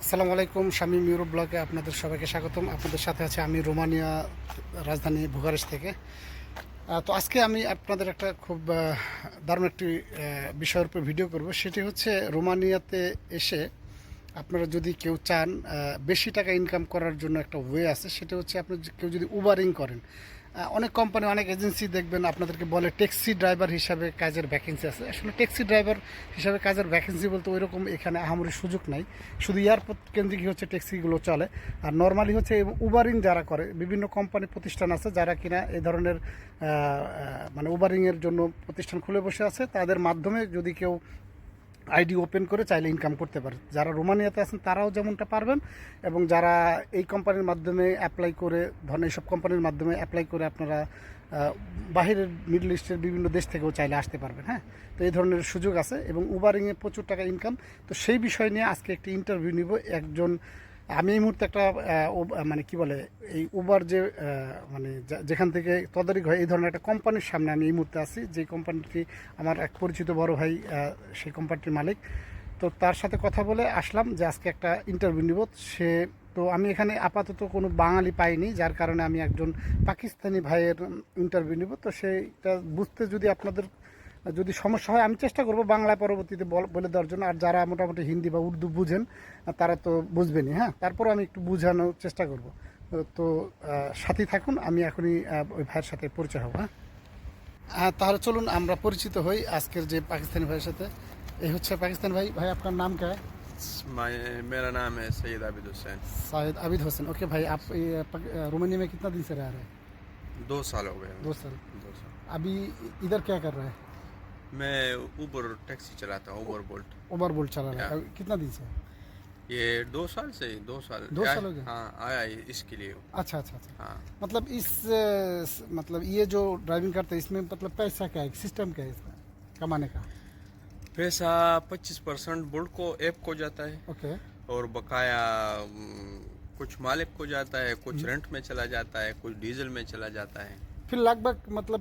আসসালামু আলাইকুম, শামীম ইউরোপ ব্লগে আপনাদের সবাইকে স্বাগতম। আপনাদের সাথে আছে আমি রোমানিয়া রাজধানী বুখারেস্ট থেকে। তো আজকে আমি আপনাদের একটা খুব দারুণ একটি বিষয়ের উপর ভিডিও করব। সেটি হচ্ছে রোমানিয়াতে এসে আপনারা যদি কেউ চান বেশি টাকা ইনকাম করার জন্য একটা ওয়ে আছে। সেটা হচ্ছে আপনি কেউ যদি উবারিং করেন, অনেক কোম্পানি অনেক এজেন্সি দেখবেন আপনাদেরকে বলে ট্যাক্সি ড্রাইভার হিসাবে কাজের ভ্যাকেন্সি আছে। আসলে ট্যাক্সি ড্রাইভার হিসাবে কাজের ভ্যাকেন্সি বলতে ওই রকম এখানে আহামরি সুযোগ নাই। শুধু এয়ারপোর্ট কেন্দ্রিক হচ্ছে ট্যাক্সিগুলো চলে। আর নর্মালি হচ্ছে উবারিং যারা করে, বিভিন্ন কোম্পানি প্রতিষ্ঠান আছে যারা কিনা এই ধরনের মানে উবারিংয়ের জন্য প্রতিষ্ঠান খুলে বসে আছে। তাদের মাধ্যমে যদি কেউ আইডি ওপেন করে চাইলে ইনকাম করতে পারে। যারা রোমানিয়াতে আছেন তারাও যেমনটা পারবেন, এবং যারা এই কোম্পানির মাধ্যমে অ্যাপ্লাই করে, ধরেন এইসব কোম্পানির মাধ্যমে অ্যাপ্লাই করে আপনারা বাহিরের মিডল ইস্টের বিভিন্ন দেশ থেকেও চাইলে আসতে পারবেন। হ্যাঁ, তো এই ধরনের সুযোগ আছে এবং উবারিংয়ে প্রচুর টাকা ইনকাম। তো সেই বিষয় নিয়ে আজকে একটি ইন্টারভিউ নিব। আমি এই মুহূর্তে একটা মানে কি বলে, এই উবার যে মানে যেখান থেকে তদারকি হয় এই ধরনের একটা কোম্পানির সামনে আমি এই মুহূর্তে আছি। যে কোম্পানিটি আমার এক পরিচিত বড় ভাই সেই কোম্পানিটির মালিক। তো তার সাথে কথা বলে আসলাম যে আজকে একটা ইন্টারভিউ নিব। তো আমি এখানে আপাতত কোনো বাঙালি পাইনি, যার কারণে আমি একজন পাকিস্তানি ভাইয়ের ইন্টারভিউ নিব। তো সেইটা বুঝতে যদি সমস্যা হয় আমি চেষ্টা করব বাংলায় পরবর্তীতে বলে দেওয়ার জন্য। আর যারা মোটামুটি হিন্দি বা উর্দু বুঝেন তারা তো বুঝবেনই। হ্যাঁ, তারপর আমি একটু বোঝানোর চেষ্টা করব। তো সাথে থাকুন, আমি এখনই ওই ভাইয়ের সাথে পরিচয় হব। তাহলে চলুন আমরা পরিচিত হই আজকের যে পাকিস্তানি ভাইয়ের সাথে। এই হচ্ছে পাকিস্তানি ভাই। भाई आपका नाम क्या है? मेरा नाम है सैयद आबिद हुसैन। शायद आबिद हुसैन। ओके भाई, आप रोमानिया में कितना दिन से रह रहे हैं? 2 साल हो गए 2 साल। 2 साल। अभी इधर क्या कर रहे हैं? मैं ऊबर टैक्सी चलाता हूँ, ऊबर बोल्ट। उबर बोल्ट चला रहे हैं। या। कितना दिन से? ये 2 साल से ही 2 साल 2 साल हो गए? हाँ, आया इसके लिए। अच्छा अच्छा अच्छा। हाँ, मतलब मतलब ये जो ड्राइविंग करते हैं इसमें मतलब पैसा क्या है, सिस्टम क्या है इसमें कमाने का? पैसा 25% बोल्ट को ऐप को जाता है, ओके। और बकाया कुछ मालिक को जाता है, कुछ रेंट में चला जाता है, कुछ डीजल में चला जाता है। फिर लगभग मतलब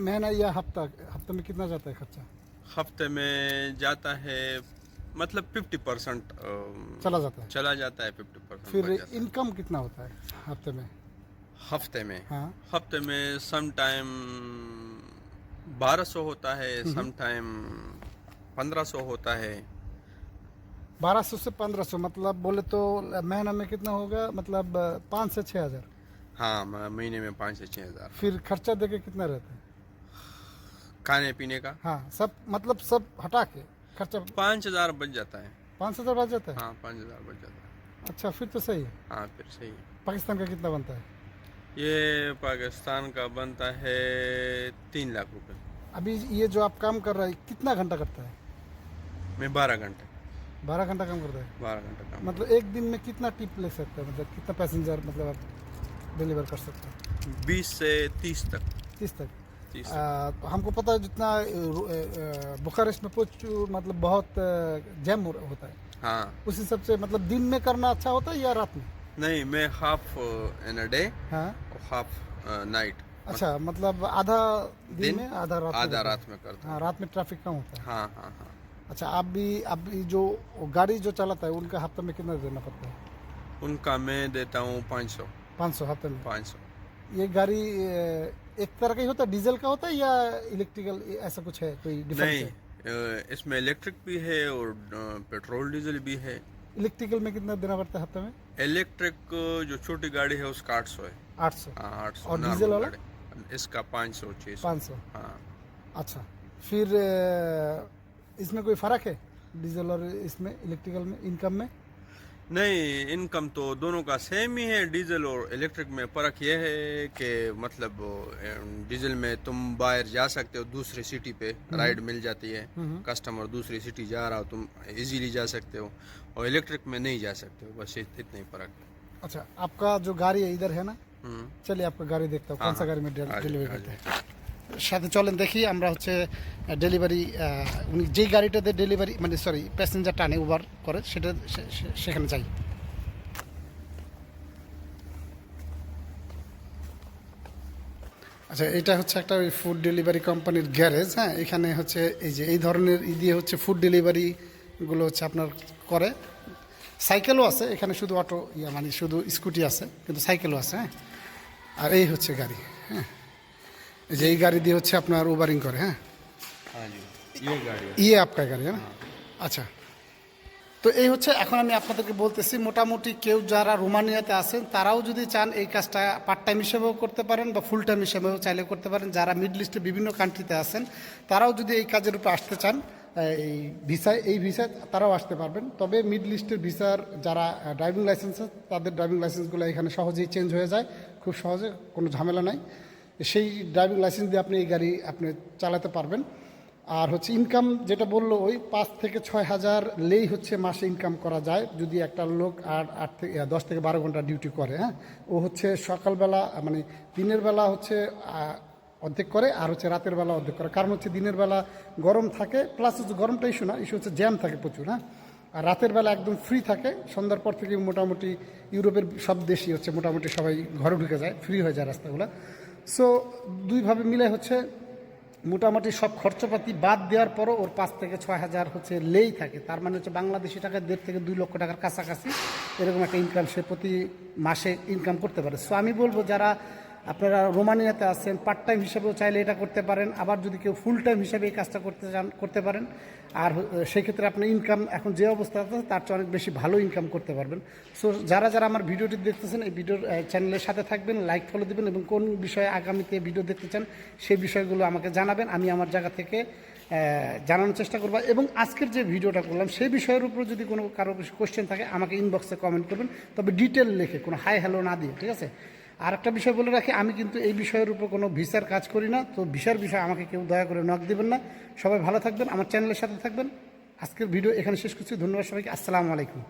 महीना या हफ्ते में कितना जाता है खर्चा? हफ्ते में जाता है मतलब 50% चला जाता है। चला जाता है, 50% फिर बच जाता है। इनकम कितना होता है हफ्ते में? हफ्ते में हाँ। हफ्ते में सम टाइम 1200 होता है, सम टाइम 1500 होता है। 1200 से 1500 मतलब बोले तो महीना में कितना होगा, मतलब 5 से 6 हज़ार। हाँ, महीने में 5 से 6 हजार। फिर खर्चा देके कितना रहता है? खाने पीने का हाँ, सब मतलब सब हटा के खर्चा 5 हजार बच जाता है। 5,000 बच जाता है। हाँ, 5 हजार बच जाता है। अच्छा, फिर तो सही है। हाँ, फिर सही है। पाकिस्तान का कितना बनता है? ये पाकिस्तान का बनता है 3 लाख रुपए। अभी ये जो आप काम कर रहे हैं कितना घंटा करता है? मैं 12 घंटे 12 घंटा काम करता है। 12 घंटे काम। मतलब एक दिन में कितना टिप ले सकते हैं, मतलब कितना पैसेंजर मतलब आप डिलीवर कर सकते हैं? 20 से 30 तक। 30 तक। 30 तो हमको पता है जितना बुखारेस्ट में मतलब बहुत जैम होता है, हाँ, उस हिसाब से मतलब दिन में करना अच्छा होता है या रात में? नहीं, मैं हाफ इन अ डे हाँ। और हाफ नाइट। अच्छा, मतलब आधा दिन दिन में आधा रात में आधा होता है। रात में करता हाँ, रात में ट्रैफिक कम होता है। हूँ। हाँ हाँ हाँ। अच्छा, अभी जो गाड़ी जो चलाता है उनका हफ्ते में कितना देना पड़ता है? उनका मैं देता हूँ 500। 500 हफ्ते में। 500। ये गाड़ी एक तरह का ही होता है, डीजल का होता है या इलेक्ट्रिकल, ऐसा कुछ है कोई डिफरेंस नहीं, है? इसमें इलेक्ट्रिक भी है और पेट्रोल डीजल भी है। इलेक्ट्रिकल में कितना देना पड़ता है हफ्ते में? इलेक्ट्रिक जो छोटी गाड़ी है उसका 800 है। 800। हाँ, 800। और नॉर्मल डीजल वाला? गाड़ी इसका 500 600। 500। हाँ, अच्छा, फिर इसमें कोई फ़र्क है डीजल और इसमें इलेक्ट्रिकल में इनकम में? नहीं, इनकम तो दोनों का सेम ही है। डीजल और इलेक्ट्रिक में फ़र्क यह है कि मतलब डीजल में तुम बाहर जा सकते हो, दूसरी सिटी पे राइड मिल जाती है। कस्टमर दूसरी सिटी जा रहा हो, तुम इजीली जा सकते हो, और इलेक्ट्रिक में नहीं जा सकते हो। बस इतना ही फ़र्क है। अच्छा, आपका जो गाड़ी है इधर है ना? हम्म। चलिए आपका गाड़ी देखता हूँ, हाँ, कौन सा गाड़ी में आ डिलीवरी जाओ, करते हैं। সাথে চলেন দেখি আমরা হচ্ছে ডেলিভারি, উনি যেই গাড়িটাতে ডেলিভারি মানে সরি প্যাসেঞ্জার টানে উবার করে সেটা সেখানে যাই। আচ্ছা, এটা হচ্ছে একটা ওই ফুড ডেলিভারি কোম্পানির গ্যারেজ। হ্যাঁ, এখানে হচ্ছে এই যে এই ধরনের দিয়ে হচ্ছে ফুড ডেলিভারিগুলো হচ্ছে আপনার করে। সাইকেলও আছে এখানে, শুধু অটো মানে শুধু স্কুটি আছে, কিন্তু সাইকেলও আছে। হ্যাঁ, আর এই হচ্ছে গাড়ি। হ্যাঁ, এই যে এই গাড়ি দিয়ে হচ্ছে আপনার উবারিং করে। হ্যাঁ, हाँ जी ये गाड़ी है। ইয়ে আপনার গাড়ি, হ্যাঁ। আচ্ছা, তো এই হচ্ছে, এখন আমি আপনাদেরকে বলতেছি মোটামুটি কেউ যারা রোমানিয়াতে আছেন তারাও যদি চান এই কাজটা পার্ট টাইম হিসেবেও করতে পারেন বা ফুল টাইম হিসেবেও চাইলে করতে পারেন। যারা মিডল ইস্টে বিভিন্ন কান্ট্রিতে আছেন তারাও যদি এই কাজের উপর আসতে চান, এই ভিসায়, এই ভিসায় তারাও আসতে পারবেন। তবে মিডল ইস্টের ভিসার যারা ড্রাইভিং লাইসেন্স আছে তাদের ড্রাইভিং লাইসেন্সগুলো এখানে সহজেই চেঞ্জ হয়ে যায়, খুব সহজে, কোনো ঝামেলা নাই। সেই ড্রাইভিং লাইসেন্স দিয়ে আপনি এই গাড়ি আপনি চালাতে পারবেন। আর হচ্ছে ইনকাম যেটা বললো, ওই 5 থেকে 6 হাজার লেই হচ্ছে মাসে ইনকাম করা যায় যদি একটা লোক আর 10 থেকে 12 ঘন্টা ডিউটি করে। হ্যাঁ, ও হচ্ছে সকালবেলা মানে দিনের বেলা হচ্ছে অর্ধেক করে, আর হচ্ছে রাতের বেলা অর্ধেক করে। কারণ হচ্ছে দিনের বেলা গরম থাকে, প্লাস হচ্ছে গরমটা ইস্যু না, ইস্যু হচ্ছে জ্যাম থাকে প্রচুর। হ্যাঁ, আর রাতের বেলা একদম ফ্রি থাকে। সন্ধ্যার পর থেকে মোটামুটি ইউরোপের সব দেশই হচ্ছে মোটামুটি সবাই ঘরে ঢুকে যায়, ফ্রি হয়ে যায় রাস্তাগুলো। সো দুইভাবে মিলে হচ্ছে মোটামুটি সব খরচপাতি বাদ দেওয়ার পরও ওর 5 থেকে 6 হাজার হচ্ছে লেই থাকে। তার মানে হচ্ছে বাংলাদেশি টাকা 1.5 থেকে 2 লক্ষ টাকার কাছাকাছি এরকম একটা ইনকাম সে প্রতি মাসে ইনকাম করতে পারে। সো আমি বলবো যারা আপনারা রোমানিয়াতে আছেন পার্ট টাইম হিসেবেও চাইলে এটা করতে পারেন, আবার যদি কেউ ফুল টাইম হিসেবে এই কাজটা করতে চান করতে পারেন। আর সেই ক্ষেত্রে আপনার ইনকাম এখন যে অবস্থা আছে তার চেয়ে অনেক বেশি ভালো ইনকাম করতে পারবেন। সো যারা যারা আমার ভিডিওটি দেখতেছেন এই ভিডিওর চ্যানেলের সাথে থাকবেন, লাইক ফলো দেবেন এবং কোন বিষয়ে আগামীতে ভিডিও দেখতে চান সেই বিষয়গুলো আমাকে জানাবেন। আমি আমার জায়গা থেকে জানানোর চেষ্টা করবো। এবং আজকের যে ভিডিওটা করলাম সেই বিষয়ের উপর যদি কোনো কারো কোশ্চেন থাকে আমাকে ইনবক্সে কমেন্ট করবেন, তবে ডিটেল লিখে, কোনো হাই হ্যালো না দিয়ে, ঠিক আছে? আর একটা বিষয় বলে রাখি, আমি কিন্তু এই বিষয়ের উপর কোনো ভিসার কাজ করি না। তো ভিসার বিষয়ে আমাকে কেউ দয়া করে নক দেবেন না। সবাই ভালো থাকবেন, আমার চ্যানেলের সাথে থাকবেন। আজকের ভিডিও এখানে শেষ করছি। ধন্যবাদ সবাইকে। আসসালামু আলাইকুম।